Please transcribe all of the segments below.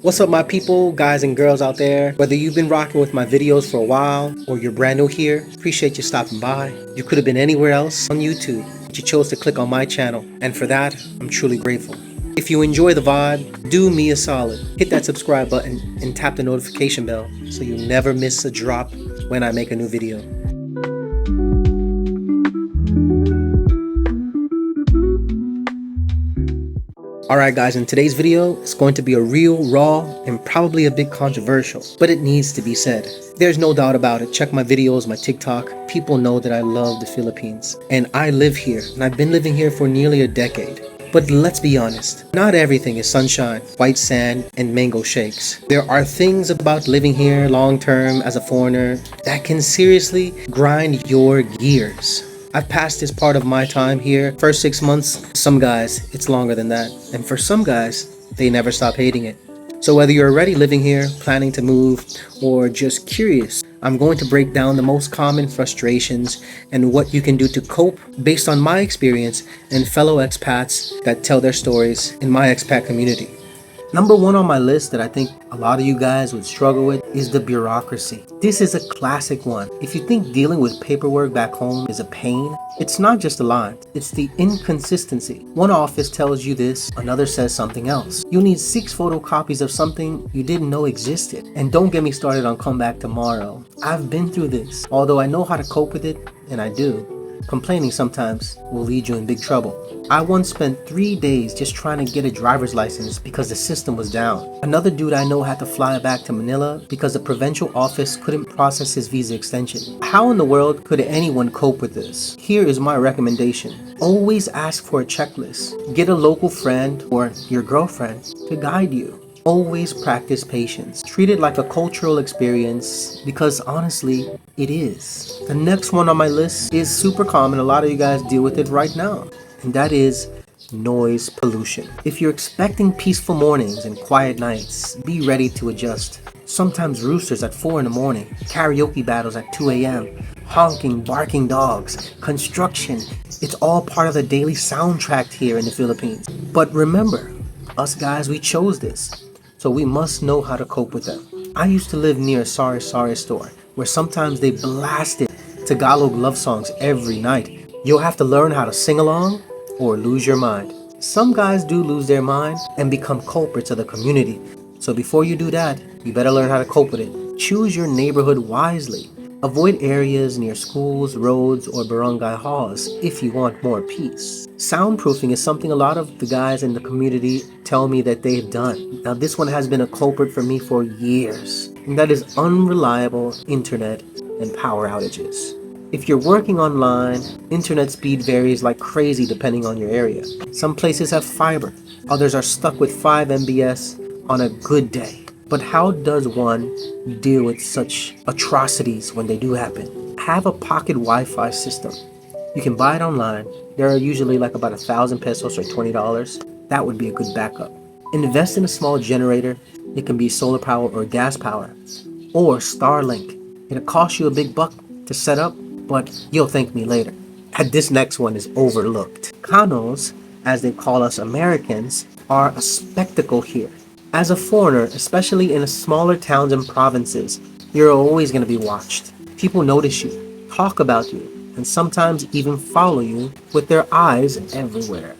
What's up my people, guys and girls out there? Whether you've been rocking with my videos for a while or you're brand new here, appreciate you stopping by. You could have been anywhere else on YouTube, but you chose to click on my channel, and for that, I'm truly grateful. If you enjoy the vibe, do me a solid. Hit that subscribe button and tap the notification bell so you never miss a drop when I make a new video. Alright guys, in today's video, it's going to be a real, raw, and probably a bit controversial, but it needs to be said. There's no doubt about it. Check my videos, my TikTok. People know that I love the Philippines. And I live here, and I've been living here for nearly a decade. But let's be honest, not everything is sunshine, white sand, and mango shakes. There are things about living here long-term as a foreigner that can seriously grind your gears. I've passed this part of my time here. First 6 months, some guys, it's longer than that. And for some guys, they never stop hating it. So whether you're already living here, planning to move, or just curious, I'm going to break down the most common frustrations and what you can do to cope based on my experience and fellow expats that tell their stories in my expat community. Number one on my list that I think a lot of you guys would struggle with is the bureaucracy. This is a classic one. If you think dealing with paperwork back home is a pain, it's not just a line, it's the inconsistency. One office tells you this, another says something else. You need 6 photocopies of something you didn't know existed. And don't get me started on come back tomorrow. I've been through this. Although I know how to cope with it, and I do, complaining sometimes will lead you in big trouble. I once spent 3 days just trying to get a driver's license because the system was down. Another dude I know had to fly back to Manila because the provincial office couldn't process his visa extension. How in the world could anyone cope with this? Here is my recommendation. Always ask for a checklist. Get a local friend or your girlfriend to guide you. Always practice patience. Treat it like a cultural experience because honestly, it is. The next one on my list is super common. A lot of you guys deal with it right now, and that is noise pollution. If you're expecting peaceful mornings and quiet nights, be ready to adjust. Sometimes roosters at 4 in the morning, karaoke battles at 2 a.m., honking, barking dogs, construction. It's all part of the daily soundtrack here in the Philippines. But remember, us guys, we chose this. So we must know how to cope with them. I used to live near a Sorry Sorry store where sometimes they blasted Tagalog love songs every night. You'll have to learn how to sing along or lose your mind. Some guys do lose their mind and become culprits of the community. So before you do that, you better learn how to cope with it. Choose your neighborhood wisely. Avoid areas near schools, roads, or barangay halls if you want more peace. Soundproofing is something a lot of the guys in the community tell me that they've done. Now this one has been a culprit for me for years, and that is unreliable internet and power outages. If you're working online, internet speed varies like crazy depending on your area. Some places have fiber, others are stuck with 5 Mbps on a good day. But how does one deal with such atrocities when they do happen? Have a pocket Wi-Fi system. You can buy it online. There are usually like about 1,000 pesos or $20. That would be a good backup. Invest in a small generator. It can be solar power or gas power. Or Starlink. It'll cost you a big buck to set up, but you'll thank me later. And this next one is overlooked. Kanos, as they call us Americans, are a spectacle here. As a foreigner, especially in smaller towns and provinces, you're always going to be watched. People notice you, talk about you, and sometimes even follow you with their eyes everywhere.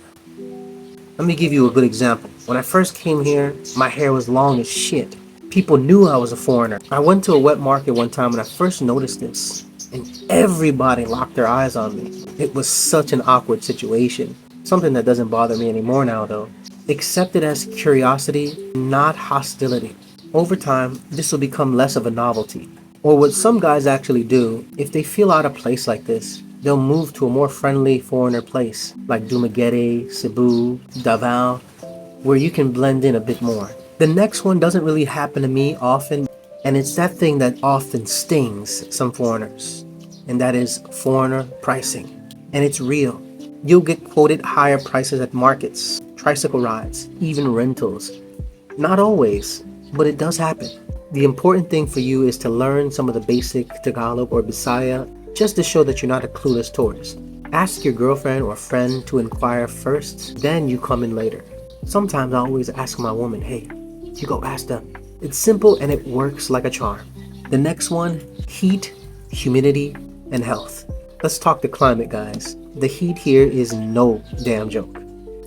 Let me give you a good example. When I first came here, my hair was long as shit. People knew I was a foreigner. I went to a wet market one time when I first noticed this, and everybody locked their eyes on me. It was such an awkward situation. Something that doesn't bother me anymore now though. Accept it as curiosity, not hostility. Over time, this will become less of a novelty. Or what some guys actually do, if they feel out of place like this, they'll move to a more friendly foreigner place, like Dumaguete, Cebu, Davao, where you can blend in a bit more. The next one doesn't really happen to me often, and it's that thing that often stings some foreigners, and that is foreigner pricing. And it's real. You'll get quoted higher prices at markets, tricycle rides, even rentals. Not always, but it does happen. The important thing for you is to learn some of the basic Tagalog or Bisaya just to show that you're not a clueless tourist. Ask your girlfriend or friend to inquire first, then you come in later. Sometimes I always ask my woman, hey, you go ask them. It's simple and it works like a charm. The next one, heat, humidity, and health. Let's talk the climate, guys. The heat here is no damn joke.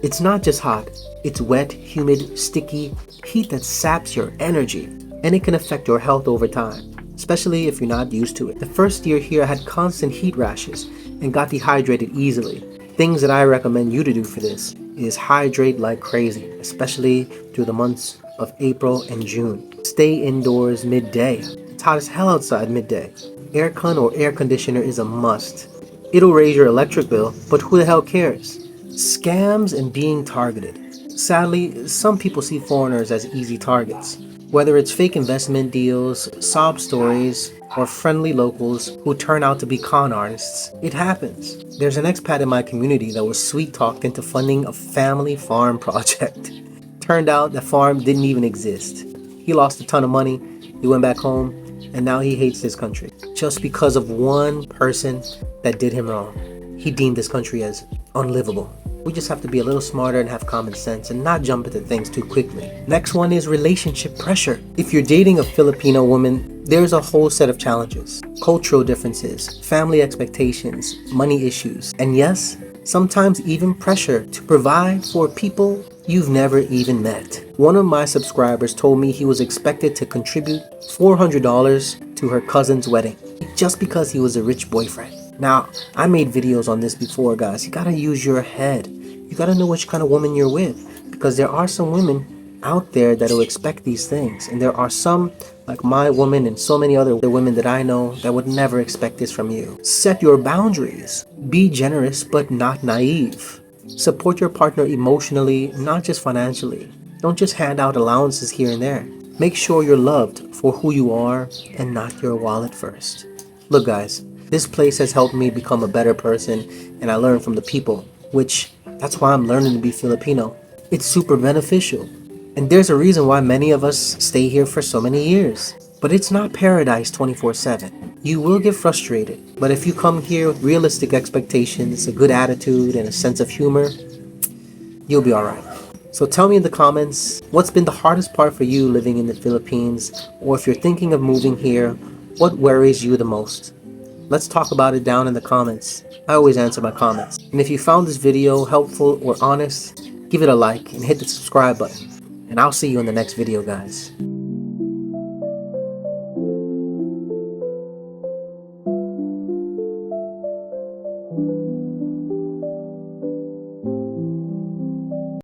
It's not just hot, it's wet, humid, sticky, heat that saps your energy, and it can affect your health over time, especially if you're not used to it. The first year here I had constant heat rashes and got dehydrated easily. Things that I recommend you to do for this is hydrate like crazy, especially through the months of April and June. Stay indoors midday. It's hot as hell outside midday. Aircon or air conditioner is a must. It'll raise your electric bill, but who the hell cares? Scams and being targeted. Sadly, some people see foreigners as easy targets. Whether it's fake investment deals, sob stories, or friendly locals who turn out to be con artists, it happens. There's an expat in my community that was sweet-talked into funding a family farm project. Turned out the farm didn't even exist. He lost a ton of money, he went back home, and now he hates this country. Just because of one person that did him wrong. He deemed this country as unlivable. We just have to be a little smarter and have common sense and not jump into things too quickly. Next one is relationship pressure. If you're dating a Filipino woman, there's a whole set of challenges. Cultural differences, family expectations, money issues, and yes, sometimes even pressure to provide for people you've never even met. One of my subscribers told me he was expected to contribute $400 to her cousin's wedding just because he was a rich boyfriend. Now, I made videos on this before, guys. You gotta use your head. You gotta know which kind of woman you're with, because there are some women out there that will expect these things, and there are some, like my woman and so many other women that I know, that would never expect this from you. Set your boundaries. Be generous but not naive. Support your partner emotionally, not just financially. Don't just hand out allowances here and there. Make sure you're loved for who you are and not your wallet first. Look, guys, this place has helped me become a better person, and I learn from the people, which that's why I'm learning to be Filipino. It's super beneficial. And there's a reason why many of us stay here for so many years. But it's not paradise 24/7. You will get frustrated, but if you come here with realistic expectations, a good attitude, and a sense of humor, you'll be alright. So tell me in the comments, what's been the hardest part for you living in the Philippines? Or if you're thinking of moving here, what worries you the most? Let's talk about it down in the comments. I always answer my comments. And if you found this video helpful or honest, give it a like and hit the subscribe button. And I'll see you in the next video, guys.